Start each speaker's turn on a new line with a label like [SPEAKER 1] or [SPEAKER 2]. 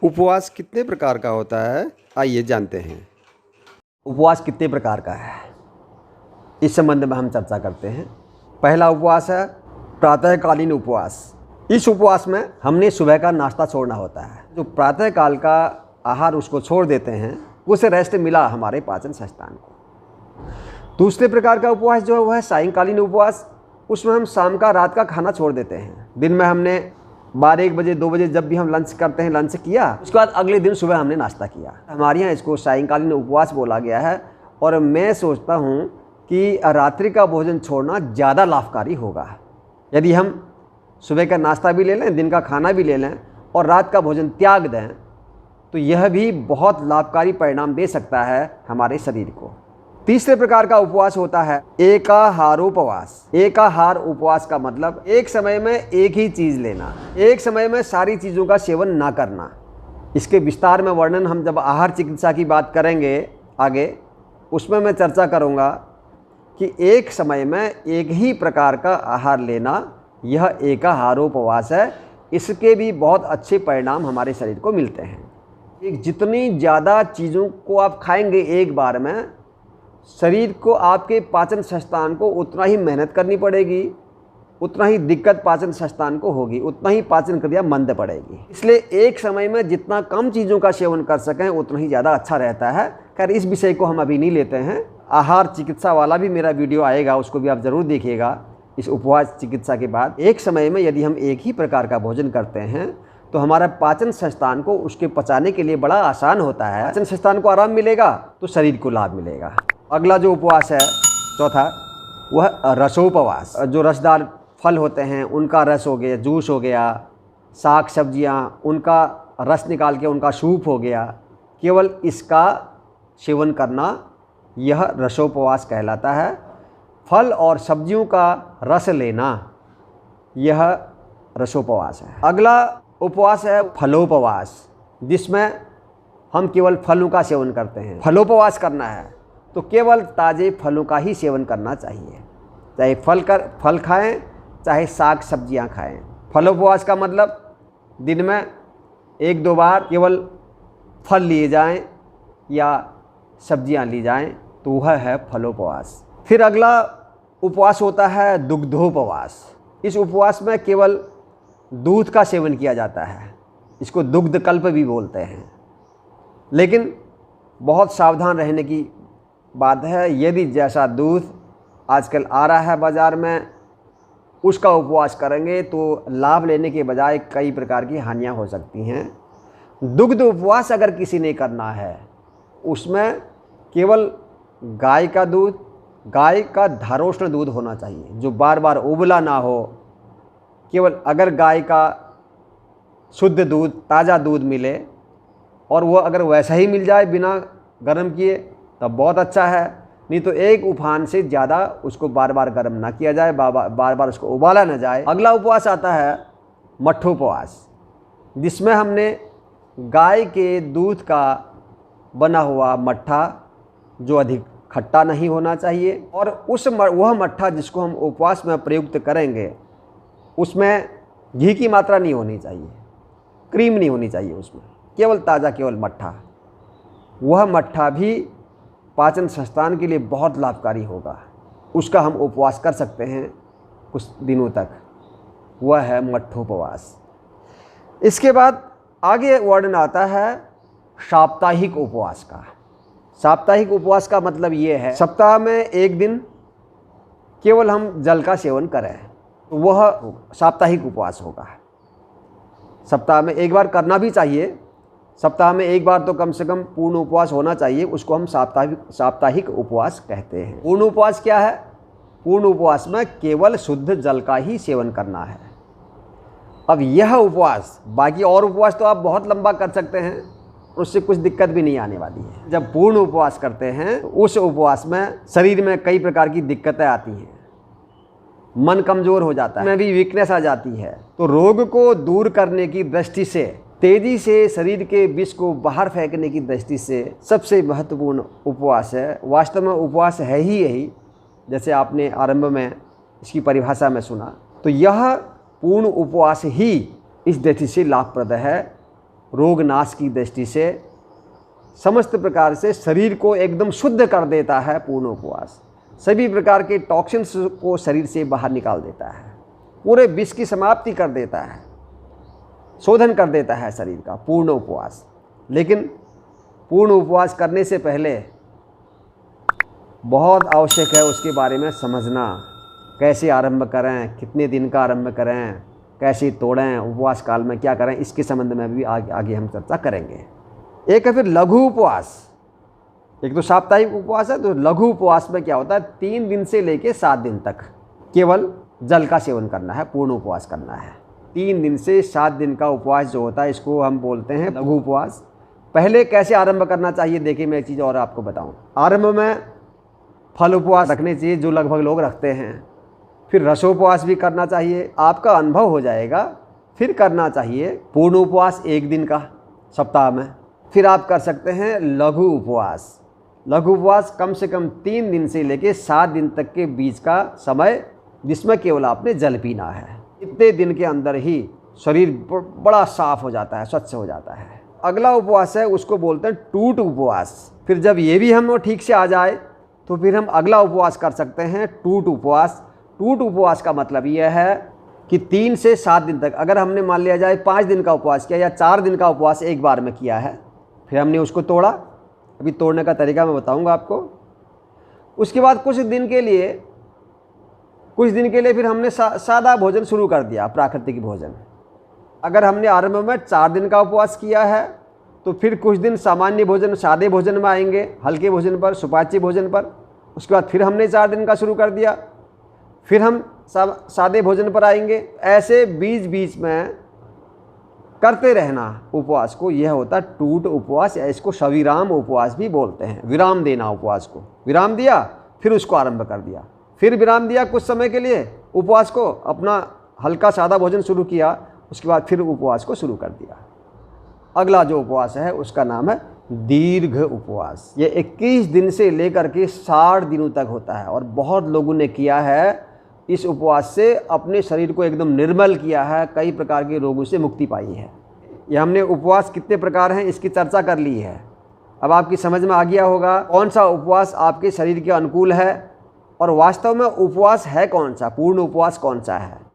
[SPEAKER 1] उपवास कितने प्रकार का होता है, आइए जानते हैं।
[SPEAKER 2] उपवास कितने प्रकार का है, इस संबंध में हम चर्चा करते हैं। पहला उपवास है प्रातःकालीन उपवास। इस उपवास में हमने सुबह का नाश्ता छोड़ना होता है। जो प्रातःकाल का आहार उसको छोड़ देते हैं, उसे रेस्ट मिला हमारे पाचन संस्थान को। दूसरे प्रकार का उपवास जो है वह है सायंकालीन उपवास। उसमें हम शाम का रात का खाना छोड़ देते हैं। दिन में हमने 12-1 बजे 2 बजे जब भी हम लंच करते हैं, लंच किया, उसके बाद अगले दिन सुबह हमने नाश्ता किया। हमारे यहाँ इसको सायंकालीन उपवास बोला गया है। और मैं सोचता हूँ कि रात्रि का भोजन छोड़ना ज़्यादा लाभकारी होगा। यदि हम सुबह का नाश्ता भी ले लें, दिन का खाना भी ले लें और रात का भोजन त्याग दें, तो यह भी बहुत लाभकारी परिणाम दे सकता है हमारे शरीर को। तीसरे प्रकार का उपवास होता है एकाहारोपवास। एकाहार उपवास का मतलब एक समय में एक ही चीज़ लेना, एक समय में सारी चीज़ों का सेवन ना करना। इसके विस्तार में वर्णन हम जब आहार चिकित्सा की बात करेंगे आगे, उसमें मैं चर्चा करूँगा कि एक समय में एक ही प्रकार का आहार लेना, यह एकाहारोपवास है। इसके भी बहुत अच्छे परिणाम हमारे शरीर को मिलते हैं। जितनी ज़्यादा चीज़ों को आप खाएंगे एक बार में, शरीर को, आपके पाचन संस्थान को उतना ही मेहनत करनी पड़ेगी, उतना ही दिक्कत पाचन संस्थान को होगी, उतना ही पाचन क्रिया मंद पड़ेगी। इसलिए एक समय में जितना कम चीज़ों का सेवन कर सकें उतना ही ज़्यादा अच्छा रहता है। खैर, इस विषय को हम अभी नहीं लेते हैं। आहार चिकित्सा वाला भी मेरा वीडियो आएगा, उसको भी आप ज़रूर देखिएगा। इस उपवास चिकित्सा के बाद एक समय में यदि हम एक ही प्रकार का भोजन करते हैं तो हमारा पाचन संस्थान को उसके पचाने के लिए बड़ा आसान होता है। पाचन संस्थान को आराम मिलेगा तो शरीर को लाभ मिलेगा। अगला जो उपवास है चौथा, वह रसोपवास। जो रसदार फल होते हैं उनका रस हो गया, जूस हो गया, साग सब्जियां, उनका रस निकाल के उनका सूप हो गया, केवल इसका सेवन करना, यह रसोपवास कहलाता है। फल और सब्जियों का रस लेना, यह रसोपवास है। अगला उपवास है फलोपवास, जिसमें हम केवल फलों का सेवन करते हैं। फलोपवास करना है तो केवल ताज़े फलों का ही सेवन करना चाहिए, चाहे फल खाएं, चाहे साग सब्जियां खाएं। फलोपवास का मतलब दिन में 1-2 बार केवल फल लिए जाएं या सब्जियां ली जाएं, तो वह है फलोपवास। फिर अगला उपवास होता है दुग्धोपवास। इस उपवास में केवल दूध का सेवन किया जाता है। इसको दुग्ध कल्प भी बोलते हैं। लेकिन बहुत सावधान रहने की बात है। यदि जैसा दूध आजकल आ रहा है बाज़ार में, उसका उपवास करेंगे तो लाभ लेने के बजाय कई प्रकार की हानियां हो सकती हैं। दुग्ध उपवास अगर किसी ने करना है, उसमें केवल गाय का दूध, गाय का धारोष्ण दूध होना चाहिए, जो बार बार उबला ना हो। केवल अगर गाय का शुद्ध दूध, ताज़ा दूध मिले, और वो अगर वैसा ही मिल जाए बिना गर्म किए, तब बहुत अच्छा है। नहीं तो एक उफान से ज़्यादा उसको बार बार गर्म ना किया जाए, बार बार उसको उबाला ना जाए। अगला उपवास आता है मठोपवास, जिसमें हमने गाय के दूध का बना हुआ मट्ठा, जो अधिक खट्टा नहीं होना चाहिए, और वह मट्ठा जिसको हम उपवास में प्रयुक्त करेंगे, उसमें घी की मात्रा नहीं होनी चाहिए, क्रीम नहीं होनी चाहिए, उसमें केवल ताज़ा, केवल मट्ठा। वह मट्ठा भी पाचन संस्थान के लिए बहुत लाभकारी होगा। उसका हम उपवास कर सकते हैं कुछ दिनों तक, वह है मठोपवास। इसके बाद आगे वर्णन आता है साप्ताहिक उपवास का। साप्ताहिक उपवास का मतलब ये है, सप्ताह में एक दिन केवल हम जल का सेवन करें, तो वह साप्ताहिक उपवास होगा। सप्ताह में एक बार करना भी चाहिए। सप्ताह में एक बार तो कम से कम पूर्ण उपवास होना चाहिए। उसको हम साप्ताहिक उपवास कहते हैं। पूर्ण उपवास क्या है? पूर्ण उपवास में केवल शुद्ध जल का ही सेवन करना है। अब यह उपवास, बाकी और उपवास तो आप बहुत लंबा कर सकते हैं, उससे कुछ दिक्कत भी नहीं आने वाली है। जब पूर्ण उपवास करते हैं तो उस उपवास में शरीर में कई प्रकार की दिक्कतें आती हैं, मन कमज़ोर हो जाता है, में भी वीकनेस आ जाती है। तो रोग को दूर करने की दृष्टि से, तेज़ी से शरीर के विष को बाहर फेंकने की दृष्टि से सबसे महत्वपूर्ण उपवास है। वास्तव में उपवास है ही यही, जैसे आपने आरंभ में इसकी परिभाषा में सुना। तो यह पूर्ण उपवास ही इस दृष्टि से लाभप्रद है रोग नाश की दृष्टि से समस्त प्रकार से शरीर को एकदम शुद्ध कर देता है पूर्ण उपवास। सभी प्रकार के टॉक्सिन्स को शरीर से बाहर निकाल देता है, पूरे विष की समाप्ति कर देता है, शोधन कर देता है शरीर का पूर्ण उपवास। लेकिन पूर्ण उपवास करने से पहले बहुत आवश्यक है उसके बारे में समझना, कैसे आरंभ करें, कितने दिन का आरंभ करें, कैसे तोड़ें, उपवास काल में क्या करें, इसके संबंध में भी आगे हम चर्चा करेंगे। एक है फिर लघु उपवास। एक तो साप्ताहिक उपवास है, तो लघु उपवास में क्या होता है, 3 दिन से लेकर 7 दिन तक केवल जल का सेवन करना है, पूर्ण उपवास करना है। 3 दिन से 7 दिन का उपवास जो होता है इसको हम बोलते हैं लघु उपवास। पहले कैसे आरंभ करना चाहिए, देखिए मैं एक चीज़ और आपको बताऊं। आरंभ में फल उपवास रखने चाहिए जो लगभग लोग रखते हैं, फिर रसोपवास भी करना चाहिए, आपका अनुभव हो जाएगा। फिर करना चाहिए पूर्ण उपवास 1 दिन का सप्ताह में। फिर आप कर सकते हैं लघु उपवास। लघु उपवास कम से कम 3 दिन से लेकर 7 दिन तक के बीच का समय, जिसमें केवल आपने जल पीना है। इतने दिन के अंदर ही शरीर बड़ा साफ हो जाता है, स्वच्छ हो जाता है। अगला उपवास है उसको बोलते हैं टूट उपवास। फिर जब ये भी हम ठीक से आ जाए तो फिर हम अगला उपवास कर सकते हैं टूट उपवास। टूट उपवास का मतलब यह है कि 3 से 7 दिन तक, अगर हमने मान लिया जाए 5 दिन का उपवास किया या 4 दिन का उपवास एक बार में किया है, फिर हमने उसको तोड़ा, अभी तोड़ने का तरीका मैं बताऊंगा आपको। उसके बाद कुछ दिन के लिए फिर हमने सादा भोजन शुरू कर दिया, प्राकृतिक भोजन। अगर हमने आरंभ में 4 दिन का उपवास किया है तो फिर कुछ दिन सामान्य भोजन, सादे भोजन में आएंगे, हल्के भोजन पर, सुपाच्य भोजन पर। उसके बाद फिर हमने 4 दिन का शुरू कर दिया, फिर हम सादे भोजन पर आएंगे। ऐसे बीच बीच में करते रहना उपवास को, यह होता है टूट उपवास, या इसको सविराम उपवास भी बोलते हैं। विराम देना, उपवास को विराम दिया, फिर उसको आरंभ कर दिया, फिर विराम दिया कुछ समय के लिए उपवास को, अपना हल्का सादा भोजन शुरू किया, उसके बाद फिर उपवास को शुरू कर दिया। अगला जो उपवास है उसका नाम है दीर्घ उपवास। ये 21 दिन से लेकर के 60 दिनों तक होता है, और बहुत लोगों ने किया है इस उपवास से, अपने शरीर को एकदम निर्मल किया है, कई प्रकार के रोगों से मुक्ति पाई है। ये हमने उपवास कितने प्रकार हैं इसकी चर्चा कर ली है। अब आपकी समझ में आ गया होगा कौन सा उपवास आपके शरीर के अनुकूल है, और वास्तव में उपवास है कौन सा, पूर्ण उपवास कौन सा है।